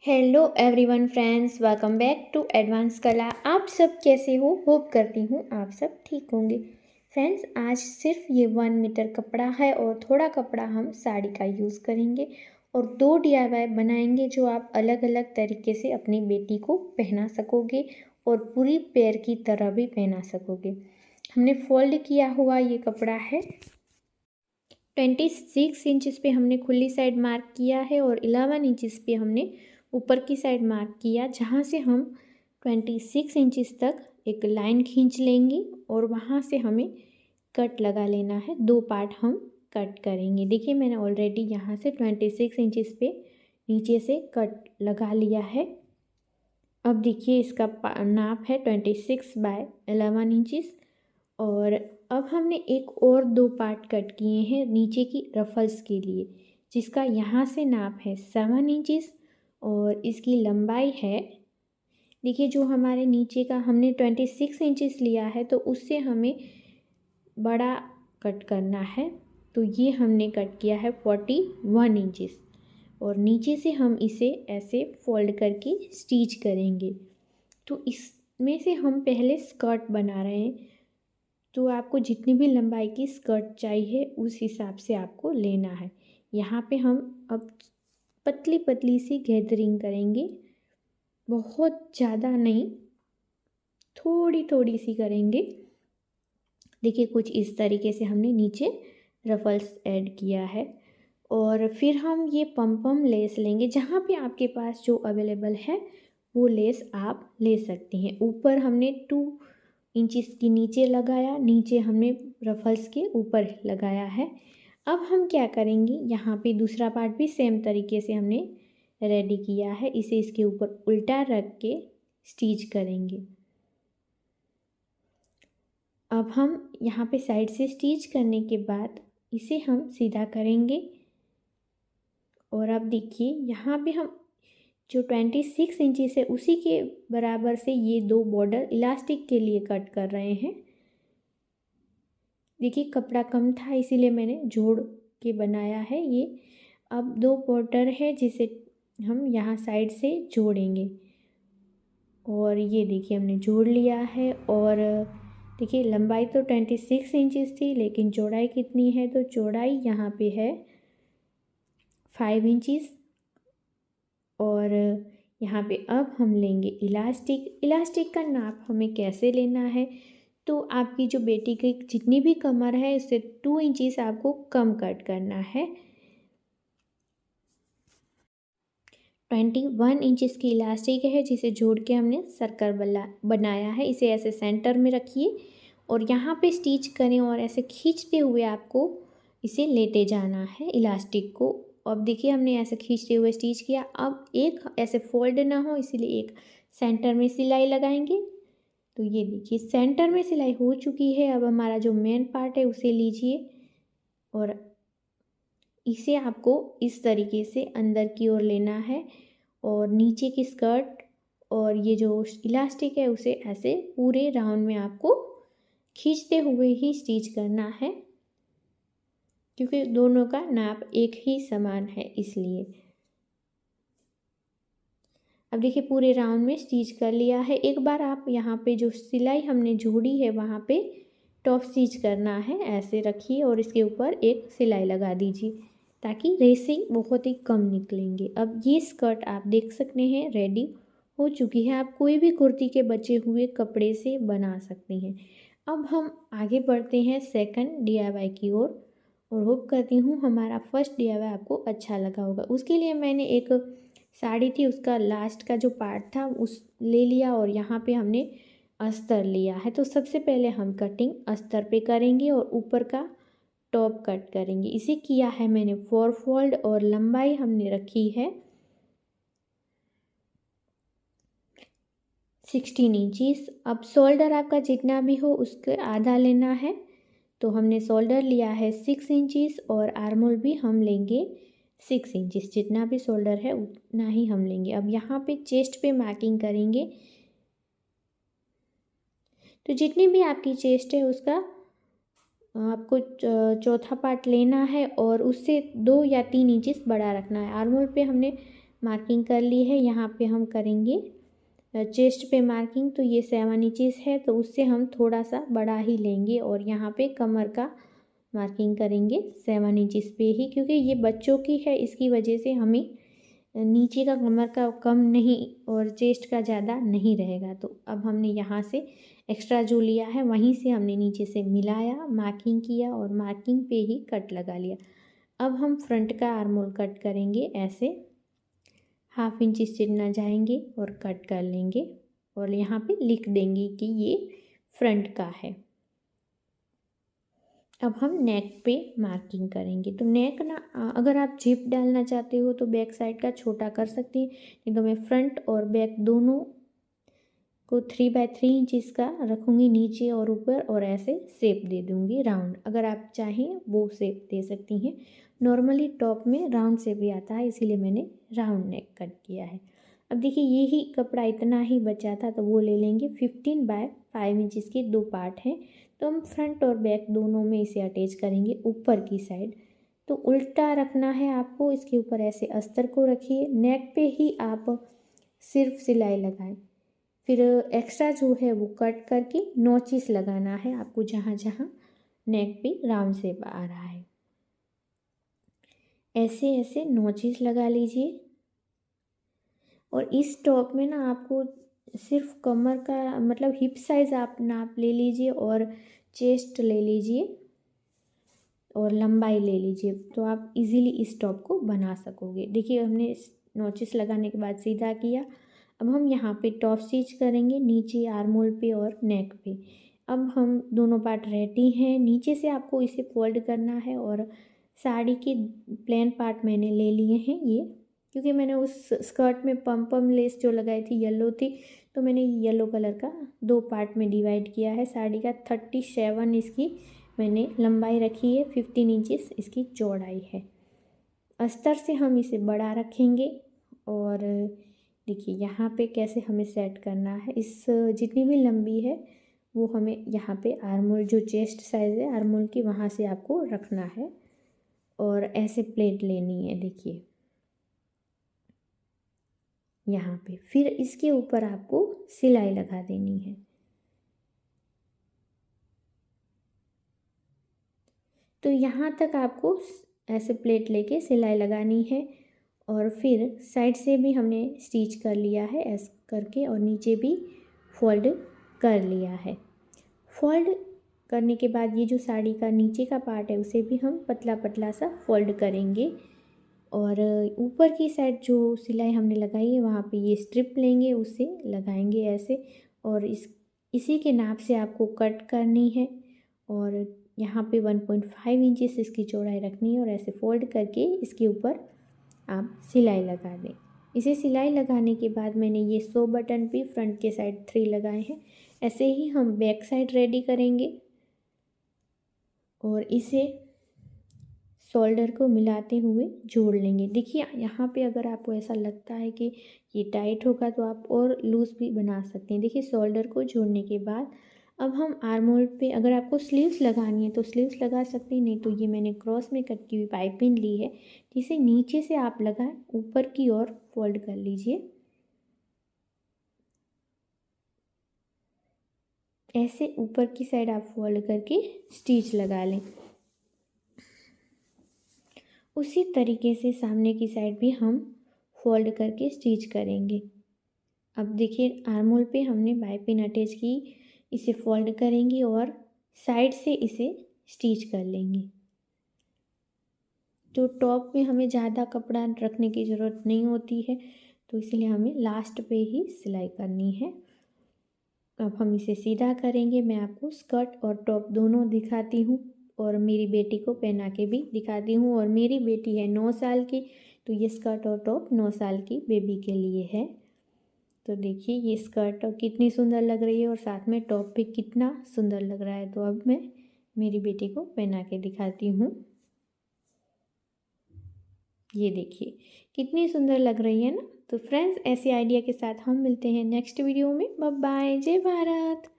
Hello everyone friends, welcome back to advance कला। आप सब कैसे हो? होप करती हूँ आप सब ठीक होंगे। फ्रेंड्स, आज सिर्फ ये 1 मीटर कपड़ा है और थोड़ा कपड़ा हम साड़ी का यूज़ करेंगे और 2 DIY बनाएंगे जो आप अलग अलग तरीके से अपनी बेटी को पहना सकोगे और पूरी पैर की तरह भी पहना सकोगे। हमने फोल्ड किया हुआ ये कपड़ा है। 26 इंचज़ पे हमने खुली साइड मार्क किया है और 11 इंचज़ पे हमने ऊपर की साइड मार्क किया, जहाँ से हम 26 इंचज़ तक एक लाइन खींच लेंगे और वहाँ से हमें कट लगा लेना है। 2 पार्ट हम कट करेंगे। देखिए, मैंने ऑलरेडी यहाँ से 26 इंचज़ पे नीचे से कट लगा लिया है। अब देखिए, इसका नाप है 26/11 इंचज़ और अब हमने एक और 2 पार्ट कट किए हैं नीचे की रफल्स के लिए, जिसका यहाँ से नाप है 7 इंचज़ और इसकी लंबाई है, देखिए, जो हमारे नीचे का हमने 26 इंचज़ लिया है तो उससे हमें बड़ा कट करना है। तो ये हमने कट किया है 41 इंचज़ और नीचे से हम इसे ऐसे फोल्ड करके स्टिच करेंगे। तो इसमें से हम पहले स्कर्ट बना रहे हैं, तो आपको जितनी भी लंबाई की स्कर्ट चाहिए उस हिसाब से आपको लेना है। यहाँ पे हम अब पतली पतली सी गैदरिंग करेंगे, बहुत ज़्यादा नहीं, थोड़ी थोड़ी सी करेंगे। देखिए, कुछ इस तरीके से हमने नीचे रफल्स ऐड किया है और फिर हम ये पम लेस लेंगे। जहाँ पे आपके पास जो अवेलेबल है वो लेस आप ले सकते हैं। ऊपर हमने 2 इंचज़ की नीचे लगाया, नीचे हमने रफल्स के ऊपर लगाया है। अब हम क्या करेंगे, यहाँ पे दूसरा पार्ट भी सेम तरीके से हमने रेडी किया है। इसे इसके ऊपर उल्टा रख के स्टिच करेंगे। अब हम यहाँ पे साइड से स्टिच करने के बाद इसे हम सीधा करेंगे और अब देखिए, यहाँ पे हम जो 26 इंचज़ है उसी के बराबर से ये 2 बॉर्डर इलास्टिक के लिए कट कर रहे हैं। देखिए, कपड़ा कम था इसीलिए मैंने जोड़ के बनाया है ये। अब 2 बॉर्डर है जिसे हम यहाँ साइड से जोड़ेंगे और ये देखिए हमने जोड़ लिया है। और देखिए, लंबाई तो 26 इंचज़ थी, लेकिन चौड़ाई कितनी है, तो चौड़ाई यहाँ पे है 5 इंचज़। और यहाँ पे अब हम लेंगे इलास्टिक। इलास्टिक का नाप हमें कैसे लेना है, तो आपकी जो बेटी की जितनी भी कमर है उससे 2 इंचज़ आपको कम कट करना है। 21 इंचज़ की इलास्टिक है जिसे जोड़ के हमने सर्कल बनाया है। इसे ऐसे सेंटर में रखिए और यहाँ पे स्टिच करें और ऐसे खींचते हुए आपको इसे लेते जाना है इलास्टिक को। अब देखिए, हमने ऐसे खींचते हुए स्टिच किया। अब एक ऐसे फोल्ड ना हो इसीलिए एक सेंटर में सिलाई लगाएंगे। तो ये देखिए, सेंटर में सिलाई हो चुकी है। अब हमारा जो मेन पार्ट है उसे लीजिए और इसे आपको इस तरीके से अंदर की ओर लेना है और नीचे की स्कर्ट और ये जो इलास्टिक है उसे ऐसे पूरे राउंड में आपको खींचते हुए ही स्टिच करना है, क्योंकि दोनों का नाप एक ही समान है इसलिए। अब देखिए, पूरे राउंड में स्टिच कर लिया है। एक बार आप यहाँ पे जो सिलाई हमने जोड़ी है वहाँ पे टॉप स्टिच करना है, ऐसे रखिए और इसके ऊपर एक सिलाई लगा दीजिए ताकि रेसिंग बहुत ही कम निकलेंगे। अब ये स्कर्ट आप देख सकते हैं रेडी हो चुकी है। आप कोई भी कुर्ती के बचे हुए कपड़े से बना सकते हैं। अब हम आगे बढ़ते हैं सेकंड DIY की ओर और होप करती हूँ हमारा फर्स्ट DIY आपको अच्छा लगा होगा। उसके लिए मैंने एक साड़ी थी, उसका लास्ट का जो पार्ट था उस ले लिया और यहाँ पे हमने अस्तर लिया है। तो सबसे पहले हम कटिंग अस्तर पे करेंगे और ऊपर का टॉप कट करेंगे। इसे किया है मैंने 4 फोल्ड और लंबाई हमने रखी है 16 इंचज़। अब शोल्डर आपका जितना भी हो उसके आधा लेना है, तो हमने शोल्डर लिया है 6 इंचज़ और आर्मोल भी हम लेंगे 6 इंचज़। जितना भी शोल्डर है उतना ही हम लेंगे। अब यहाँ पे चेस्ट पे मार्किंग करेंगे, तो जितनी भी आपकी चेस्ट है उसका आपको चौथा पार्ट लेना है और उससे 2 या 3 इंचज़ बड़ा रखना है। आर्मोल पे हमने मार्किंग कर ली है। यहाँ पे हम करेंगे चेस्ट पे मार्किंग, तो ये 7 इंचेस है, तो उससे हम थोड़ा सा बड़ा ही लेंगे और यहाँ पे कमर का मार्किंग करेंगे 7 इंचेस पे ही, क्योंकि ये बच्चों की है, इसकी वजह से हमें नीचे का कमर का कम नहीं और चेस्ट का ज़्यादा नहीं रहेगा। तो अब हमने यहाँ से एक्स्ट्रा जो लिया है वहीं से हमने नीचे से मिलाया, मार्किंग किया और मार्किंग पे ही कट लगा लिया। अब हम फ्रंट का आर्म होल कट करेंगे, ऐसे 1/2 इंच चिढ़ना जाएंगे और कट कर लेंगे और यहाँ पे लिख देंगे कि ये फ्रंट का है। अब हम नेक पे मार्किंग करेंगे। तो नेक ना, अगर आप जिप डालना चाहते हो तो बैक साइड का छोटा कर सकते हैं, नहीं तो मैं फ्रंट और बैक दोनों को 3/3 इंचज़ का रखूँगी नीचे और ऊपर, और ऐसे शेप दे दूँगी राउंड। अगर आप चाहें वो शेप दे सकती हैं। नॉर्मली टॉप में राउंड शेप भी आता है, इसीलिए मैंने राउंड नेक कट किया है। अब देखिए यही कपड़ा इतना ही बचा था, तो वो ले लेंगे। 15/5 इंचज़ के 2 पार्ट हैं, तो हम फ्रंट और बैक दोनों में इसे अटैच करेंगे ऊपर की साइड। तो उल्टा रखना है आपको, इसके ऊपर ऐसे अस्तर को रखिए, नेक पे ही आप सिर्फ सिलाई लगाएं। फिर एक्स्ट्रा जो है वो कट करके नोचिस लगाना है आपको, जहाँ जहाँ नेक पे राउंड शेप आ रहा है ऐसे ऐसे नोचिस लगा लीजिए। और इस टॉप में ना आपको सिर्फ कमर का मतलब हिप साइज़ आप नाप ले लीजिए और चेस्ट ले लीजिए और लंबाई ले लीजिए, तो आप इजीली इस टॉप को बना सकोगे। देखिए हमने नोचिस लगाने के बाद सीधा किया। अब हम यहाँ पे टॉप स्टिच करेंगे, नीचे आर्म होल पे और नेक पे। अब हम दोनों पार्ट रेडी हैं। नीचे से आपको इसे फोल्ड करना है और साड़ी के प्लेन पार्ट मैंने ले लिए हैं ये, क्योंकि मैंने उस स्कर्ट में पम लेस जो लगाई थी येलो थी, तो मैंने येलो कलर का 2 पार्ट में डिवाइड किया है। साड़ी का 37 इसकी मैंने लंबाई रखी है, 15 इंचेस इसकी चौड़ाई है। अस्तर से हम इसे बड़ा रखेंगे और देखिए यहाँ पे कैसे हमें सेट करना है। इस जितनी भी लंबी है वो हमें यहाँ पे आर्म होल जो चेस्ट साइज़ है आर्म होल की, वहाँ से आपको रखना है और ऐसे प्लेट लेनी है। देखिए यहाँ पे फिर इसके ऊपर आपको सिलाई लगा देनी है। तो यहाँ तक आपको ऐसे प्लेट लेके सिलाई लगानी है और फिर साइड से भी हमने स्टिच कर लिया है ऐसे करके, और नीचे भी फोल्ड कर लिया है। फोल्ड करने के बाद ये जो साड़ी का नीचे का पार्ट है उसे भी हम पतला पतला सा फोल्ड करेंगे और ऊपर की साइड जो सिलाई हमने लगाई है वहाँ पे ये स्ट्रिप लेंगे, उसे लगाएंगे ऐसे, और इसी के नाप से आपको कट करनी है और यहाँ पे 1.5 इंचेस इसकी चौड़ाई रखनी है और ऐसे फोल्ड करके इसके ऊपर आप सिलाई लगा दें। इसे सिलाई लगाने के बाद मैंने ये 100 बटन पे फ्रंट के साइड 3 लगाए हैं। ऐसे ही हम बैक साइड रेडी करेंगे और इसे शोल्डर को मिलाते हुए जोड़ लेंगे। देखिए यहाँ पे अगर आपको ऐसा लगता है कि ये टाइट होगा तो आप और लूज़ भी बना सकते हैं। देखिए शोल्डर को जोड़ने के बाद अब हम आर्म होल पे अगर आपको स्लीव्स लगानी है तो स्लीव्स लगा सकते हैं, नहीं तो ये मैंने क्रॉस में कट की हुई पाइपिंग ली है, जिसे नीचे से आप लगाएं, ऊपर की ओर फोल्ड कर लीजिए। ऐसे ऊपर की साइड आप फोल्ड करके स्टिच लगा लें। उसी तरीके से सामने की साइड भी हम फोल्ड करके स्टिच करेंगे। अब देखिए आर्म होल पे हमने पाइपिंग अटैच की, इसे फोल्ड करेंगे और साइड से इसे स्टिच कर लेंगे। तो टॉप में हमें ज़्यादा कपड़ा रखने की ज़रूरत नहीं होती है, तो इसलिए हमें लास्ट पे ही सिलाई करनी है। अब हम इसे सीधा करेंगे। मैं आपको स्कर्ट और टॉप दोनों दिखाती हूँ और मेरी बेटी को पहना के भी दिखाती हूँ। और मेरी बेटी है 9 साल की, तो ये स्कर्ट और टॉप 9 साल की बेबी के लिए है। तो देखिए ये स्कर्ट कितनी सुंदर लग रही है और साथ में टॉप भी कितना सुंदर लग रहा है। तो अब मैं मेरी बेटी को पहना के दिखाती हूँ। ये देखिए कितनी सुंदर लग रही है ना। तो फ्रेंड्स ऐसे आइडिया के साथ हम मिलते हैं नेक्स्ट वीडियो में। बाय बाय, जय भारत।